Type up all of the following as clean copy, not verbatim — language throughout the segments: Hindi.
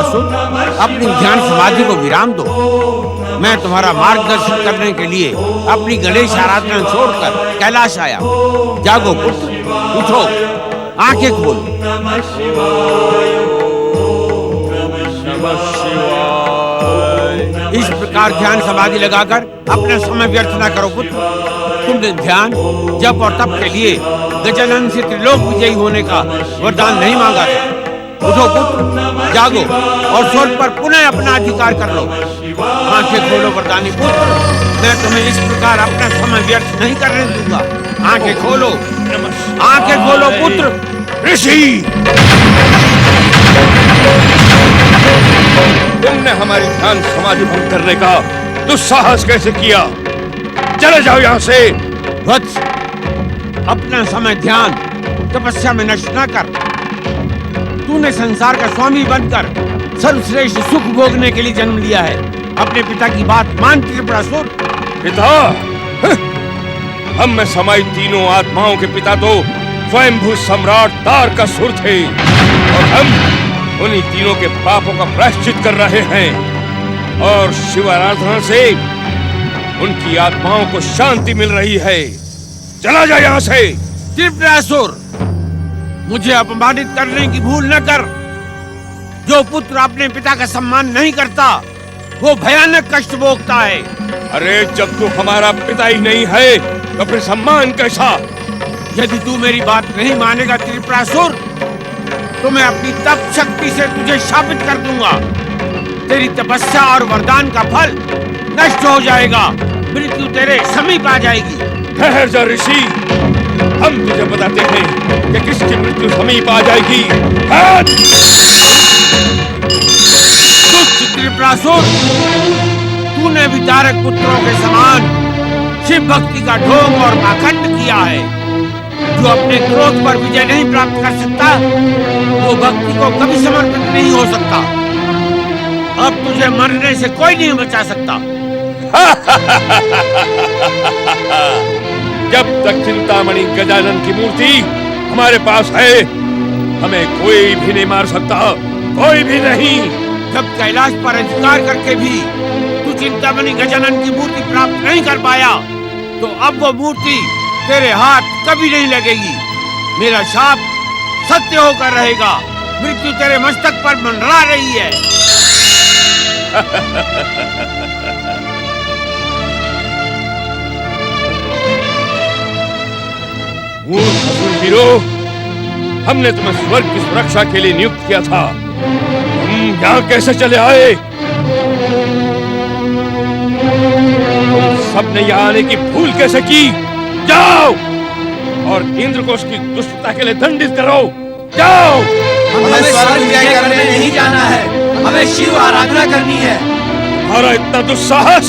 त्रिपुरासुर, अपनी ध्यान समाधि को विराम दो। मैं तुम्हारा मार्गदर्शन करने के लिए अपनी गणेश आराधना छोड़कर कैलाश आया। जागो पुत्र, उठो, आंखें खोलो। इस प्रकार ध्यान समाधि लगाकर अपना समय व्यर्थ न करो पुत्र। तुमने ध्यान, जप और तप के लिए गजानन से त्रिलोक विजयी होने का वरदान नहीं मांगा था। उठो पुत्र, जागो और स्वर्ग पर पुनः अपना अधिकार कर लो। आंखें खोलो वरदानी पुत्र, मैं तुम्हें इस प्रकार अपना समय व्यर्थ नहीं करने दूंगा। आंखें खोलो, आंखें खोलो पुत्र। ऋषि, तुमने हमारी ध्यान समाधि भंग करने का दुस्साहस कैसे किया? चले जाओ यहाँ से। वत्स, अपना समय ध्यान तपस्या में नष्ट न कर। तूने संसार का स्वामी बनकर सर्वश्रेष्ठ सुख भोगने के लिए जन्म लिया है। अपने पिता की बात मान त्रिपुरासुर। पिता? हम में समाई तीनों आत्माओं के पिता तो स्वयंभू सम्राट तारकासुर थे, और हम उन्हीं तीनों के पापों का प्रायश्चित कर रहे हैं, और शिव आराधना से उनकी आत्माओं को शांति मिल रही है। चला जा यहाँ से। त्रिपुरासुर, मुझे अपमानित करने की भूल न कर। जो पुत्र अपने पिता का सम्मान नहीं करता, वो भयानक कष्ट भोगता है। अरे जब तू हमारा पिता ही नहीं है तो फिर सम्मान कैसा? यदि तू मेरी बात नहीं मानेगा त्रिपुरासुर, तो मैं अपनी तप शक्ति से तुझे शापित कर दूंगा। तेरी तपस्या और वरदान का फल नष्ट हो जाएगा। मृत्यु तेरे समीप आ जाएगी। ठहर जा ऋषि, हम तुझे बताते हैं कि किसकी मृत्यु समीप आ जाएगी। दुष्ट त्रिपुरासुर, तूने भी तारक पुत्रों के समान शिव भक्ति का ढोंग और पाखंड किया है। जो अपने क्रोध पर विजय नहीं प्राप्त कर सकता, वो भक्ति को कभी समर्पित नहीं हो सकता। अब तुझे मरने से कोई नहीं बचा सकता। जब तक चिंतामणि गजानन की मूर्ति हमारे पास है, हमें कोई भी नहीं मार सकता, कोई भी नहीं। जब कैलाश पर अधिकार करके भी तू चिंतामणि गजानन की मूर्ति प्राप्त नहीं कर पाया, तो अब वो मूर्ति तेरे हाथ कभी नहीं लगेगी। मेरा शाप सत्य होकर रहेगा। मृत्यु तेरे मस्तक पर मंडरा रही है। मूर्ख असुरवीरो, हमने तुम्हें स्वर्ग की सुरक्षा के लिए नियुक्त किया था। तुम यहाँ कैसे चले आए? तुम सबने यहाँ आने की भूल कैसे की? जाओ और इंद्र को उसकी दुष्टता के लिए दंडित करो। जाओ। हमें स्वर्ग विजय करने नहीं जाना है, हमें शिव आराधना करनी है। तुम्हारा इतना दुस्साहस?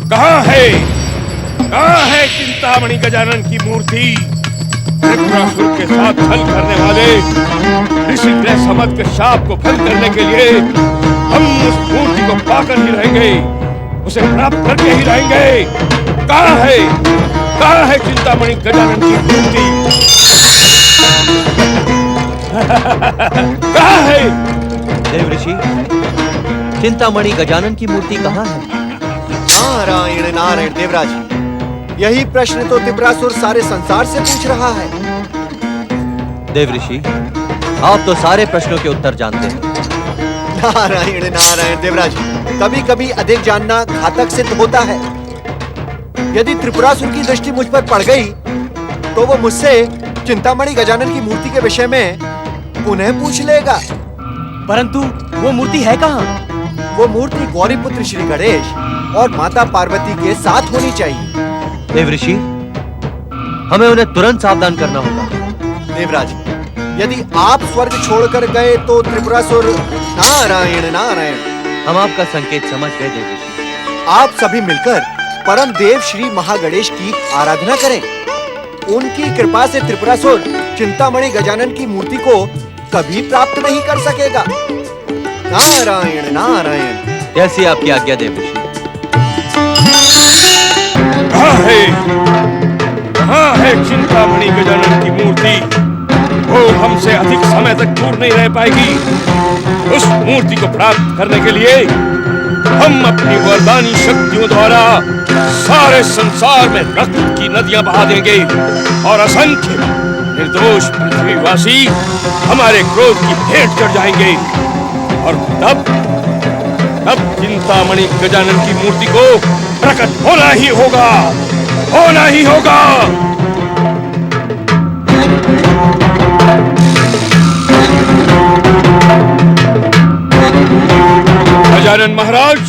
कहाँ है चिंतामणि गजानन की मूर्ति? त्रिपुरासुर के साथ छल करने वाले ऋषि ग्रह समझ के शाप को भंग करने के लिए हम उस मूर्ति को पाकर ही रहेंगे, उसे प्राप्त करके ही रहेंगे। कहाँ है चिंतामणि गजानन की मूर्ति? कहाँ है? देव ऋषि, चिंतामणि गजानन की मूर्ति कहाँ है? नारायण नारायण देवराज, यही प्रश्न तो त्रिपुरासुर सारे संसार से पूछ रहा है। देव ऋषि, आप तो सारे प्रश्नों के उत्तर जानते हैं। नारायण नारायण देवराज, कभी कभी अधिक जानना घातक सिद्ध होता है। यदि त्रिपुरासुर की दृष्टि मुझ पर पड़ गई, तो वो मुझसे चिंतामणि गजानन की मूर्ति के विषय में पुनः पूछ लेगा। परंतु वो मूर्ति है कहाँ? वो मूर्ति गौरीपुत्र श्री गणेश और माता पार्वती के साथ होनी चाहिए। देव ऋषि, हमें उन्हें तुरंत सावधान करना होगा। देवराज, यदि आप स्वर्ग छोड़कर गए तो त्रिपुरासुर नारायण नारायण। हम आपका संकेत समझ गए देव ऋषि। आप सभी मिलकर परम देव श्री महागणेश की आराधना करें। उनकी कृपा से त्रिपुरासुर चिंतामणि गजानन की मूर्ति को कभी प्राप्त नहीं कर सकेगा। नारायण नारायण। कैसी आपकी आज्ञा देवऋषि। कहाँ है चिंतामणि गजानन की मूर्ति? वो हमसे अधिक समय तक दूर नहीं रह पाएगी। उस मूर्ति को प्राप्त करने के लिए हम अपनी वरदानी शक्तियों द्वारा सारे संसार में रक्त की नदियां बहा देंगे और असंख्य निर्दोष पृथ्वीवासी हमारे क्रोध की भेंट चढ़ जाएंगे। और तब चिंतामणि गजानन की मूर्ति को प्रकट होना ही होगा, होना ही होगा। गजानन महाराज,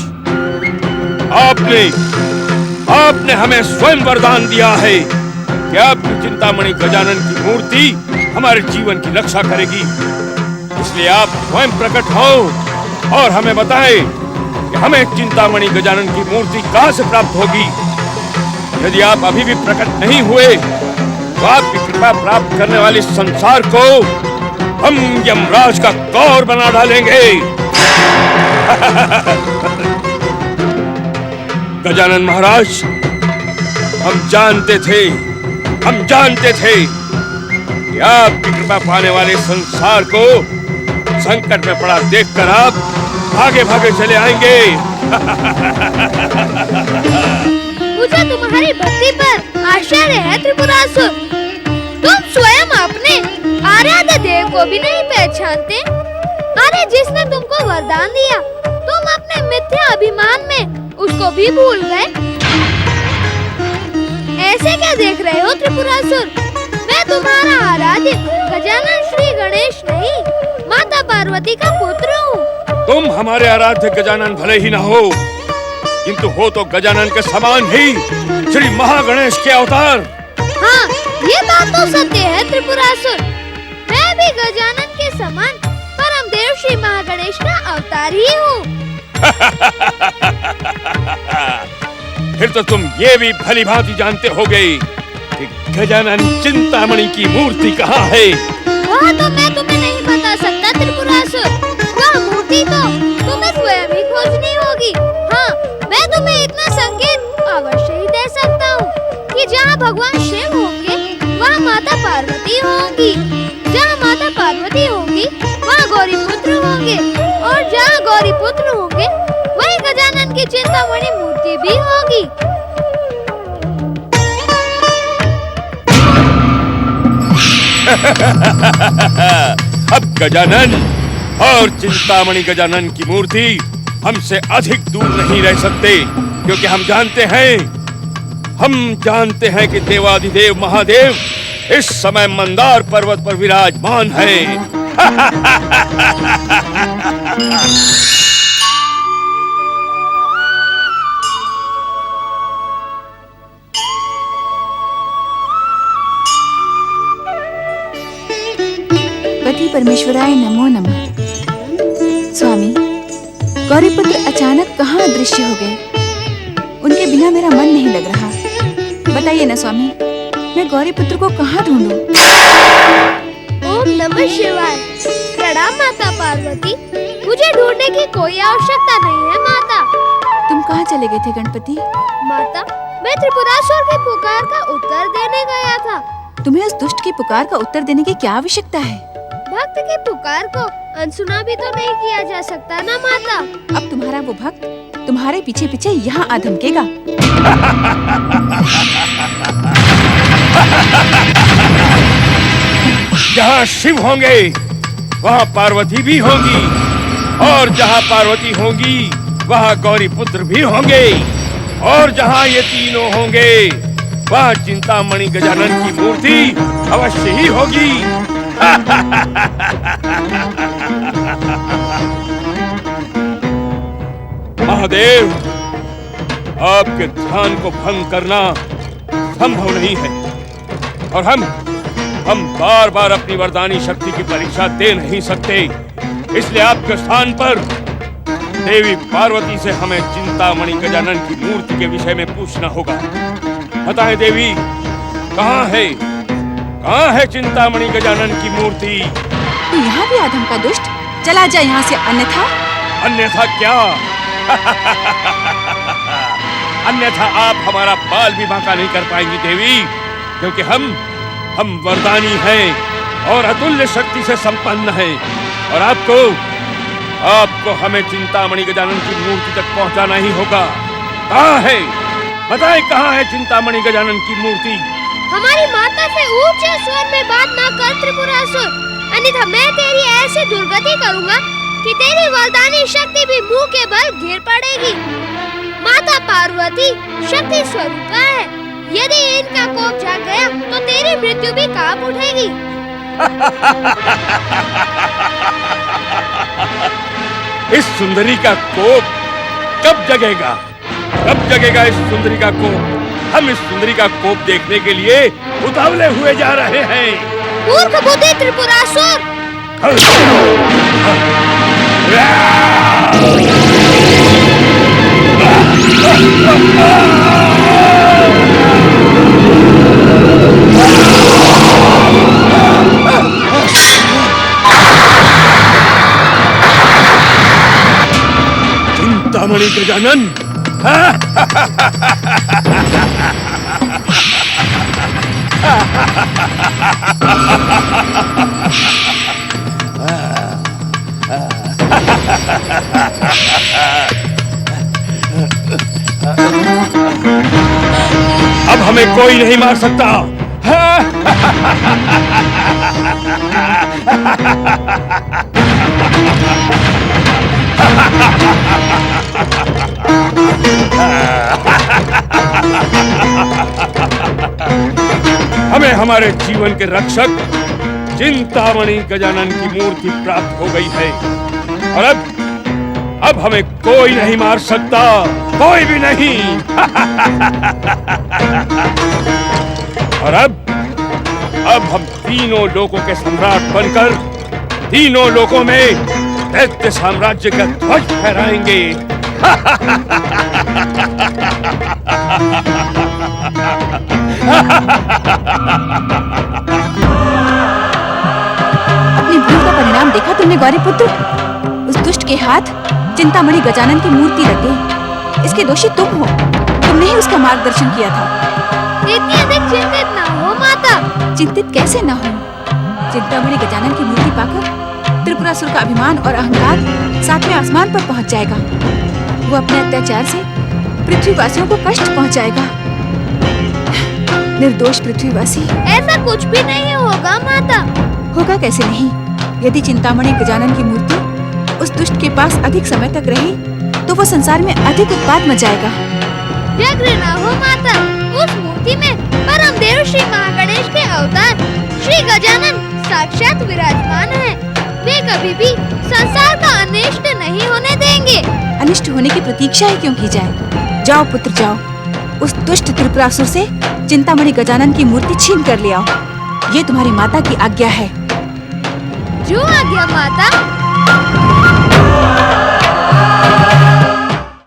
आपने हमें स्वयं वरदान दिया है कि आपकी चिंतामणि गजानन की मूर्ति हमारे जीवन की रक्षा करेगी। इसलिए आप स्वयं प्रकट हो और हमें बताएं कि हमें चिंतामणि गजानन की मूर्ति कहां से प्राप्त होगी। यदि आप अभी भी प्रकट नहीं हुए तो आपकी कृपा प्राप्त करने वाले संसार को हम यमराज का कौर बना डालेंगे। गजानन महाराज, हम जानते थे कि आपकी कृपा पाने वाले संसार को संकट में पड़ा देखकर आप भागे भागे चले आएंगे। मुझे तुम्हारी भक्ति पर आश्चर्य है त्रिपुरासुर। तुम स्वयं अपने आराध्य देव को भी नहीं पहचानते। अरे जिसने तुमको वरदान दिया, तुम अपने मिथ्या अभिमान में उसको भी भूल गए। ऐसे क्या देख रहे हो त्रिपुरासुर? मैं तुम्हारा आराध्य गजानन श्री गणेश नहीं, माता पार्वती का पुत्र हूँ। तुम हमारे आराध्य गजानन भले ही ना हो, किंतु हो तो गजानन के समान ही श्री महागणेश के अवतार। हाँ, ये बात तो सत्य है त्रिपुरासुर। मैं भी गजानन के समान परम देव श्री महागणेश का अवतार ही हूँ। फिर तो तुम ये भी भली भांति जानते होगे कि गजानन चिंतामणि की मूर्ति कहाँ है। वह तो मैं तुम्हें नहीं बता सकता त्रिपुरासुर। वह मूर्ति तो तुम्हें स्वयं ही खोजनी होगी। हाँ, मैं तुम्हें इतना संकेत अवश्य ही दे सकता हूँ कि जहाँ भगवान शिव होंगे वहाँ माता पार्वती होंगी, जहाँ माता पार्वती होंगी वहाँ गौरी पुत्र होंगे, और जहाँ गौरी पुत्र होंगे वहीं गजानन की चिंतामणि मूर्ति भी होगी। अब गजानन और चिंतामणि गजानन की मूर्ति हमसे अधिक दूर नहीं रह सकते, क्योंकि हम जानते हैं कि देवाधिदेव महादेव इस समय मंदार पर्वत पर विराजमान है। पति परमेश्वराय नमो नमः। स्वामी, गौरीपुत्र अचानक कहाँ अदृश्य हो गए? उनके बिना मेरा मन नहीं लग रहा। बताइए ना स्वामी, मैं गौरीपुत्र को कहाँ ढूंढूं? ओम नमः शिवाय। प्रणाम माता पार्वती। मुझे ढूंढने की कोई आवश्यकता नहीं है माता। तुम कहाँ चले गए थे गणपति? माता, मैं त्रिपुरासुर की पुकार का उत्तर देने गया था। तुम्हें उस दुष्ट की पुकार का उत्तर देने की क्या आवश्यकता है? भक्त की पुकार को अनसुना भी तो नहीं किया जा सकता ना माता। अब तुम्हारा वो भक्त तुम्हारे पीछे पीछे यहाँ आ धमकेगा। जहाँ शिव होंगे वहाँ पार्वती भी होंगी, और जहाँ पार्वती होंगी वहाँ गौरी पुत्र भी होंगे, और जहाँ ये तीनों होंगे वहाँ चिंतामणि गजानन की मूर्ति अवश्य ही होगी। महादेव, आपके ध्यान को भंग करना संभव नहीं है, और हम बार बार अपनी वरदानी शक्ति की परीक्षा दे नहीं सकते। इसलिए आपके स्थान पर देवी पार्वती से हमें चिंतामणि गजानन की मूर्ति के विषय में पूछना होगा। बताएं देवी, कहाँ है चिंतामणि गजानन की मूर्ति? तू यहाँ भी आदम का दुष्ट, चला जा यहाँ से, अन्यथा क्या? अन्यथा आप हमारा बाल भी बांका नहीं कर पाएंगी देवी, क्योंकि हम वरदानी हैं और अतुल्य शक्ति से संपन्न हैं। और आपको हमें चिंतामणि गजानन की मूर्ति तक पहुंचाना ही होगा। कहाँ है? बताएं, कहाँ है चिंतामणि गजानन की मूर्ति? हमारी माता से ऊंचे स्वर में बात ना कर त्रिपुरासुर, अन्यथा मैं तेरी ऐसी दुर्गति करूंगा कि तेरी वरदानी शक्ति भी मुंह के बल गिर पड़ेगी। माता पार्वती शक्ति स्वरूपा है, यदि इनका कोप जाग गया तो तेरी मृत्यु भी कांप उठेगी। इस सुंदरी का कोप कब जगेगा? कब जगेगा इस सुंदरी का कोप? हम इस सुंदरी का कोप देखने के लिए उतावले हुए जा रहे हैं। मूर्ख बुद्धि त्रिपुरासुर! चिंतामणि गजानन, अब हमें कोई नहीं मार सकता। हमें हमारे जीवन के रक्षक चिंतामणि गजानन की मूर्ति प्राप्त हो गई है और अब हमें कोई नहीं मार सकता, कोई भी नहीं। और अब हम तीनों लोकों के सम्राट बनकर तीनों लोकों में दैत्य साम्राज्य का ध्वज फहराएंगे। अपनी भूल का परिणाम देखा तुमने गौरीपुत्र? उस दुष्ट के हाथ चिंतामणि गजानन की मूर्ति लग गई। इसके दोषी तुम हो, तुमने ही उसका मार्गदर्शन किया था। इतनी अधिक चिंतित ना हो माता। चिंतित कैसे न हो? चिंतामणि गजानन की मूर्ति पाकर त्रिपुरासुर का अभिमान और अहंकार सातवें आसमान पर पहुंच जाएगा। वो अपने अत्याचार से पृथ्वीवासियों को कष्ट पहुंचाएगा। निर्दोष पृथ्वीवासी। ऐसा कुछ भी नहीं होगा माता। होगा कैसे नहीं? यदि चिंतामणि गजानन की मूर्ति उस दुष्ट के पास अधिक समय तक रही तो वो संसार में अधिक उत्पात मचाएगा। व्यग्र ना हो माता। उस मूर्ति में परम देव श्री महागणेश के अवतार श्री गजानन साक्षात विराजमान है। वे कभी भी संसार का अनिष्ट नहीं होने देंगे। अनिष्ट होने की प्रतीक्षा ही क्यों की जाए? जाओ पुत्र जाओ, उस दुष्ट त्रिपुरासुर से चिंतामणि गजानन की मूर्ति छीन कर ले आओ। ये तुम्हारी माता की आज्ञा है। जो आज्ञा माता।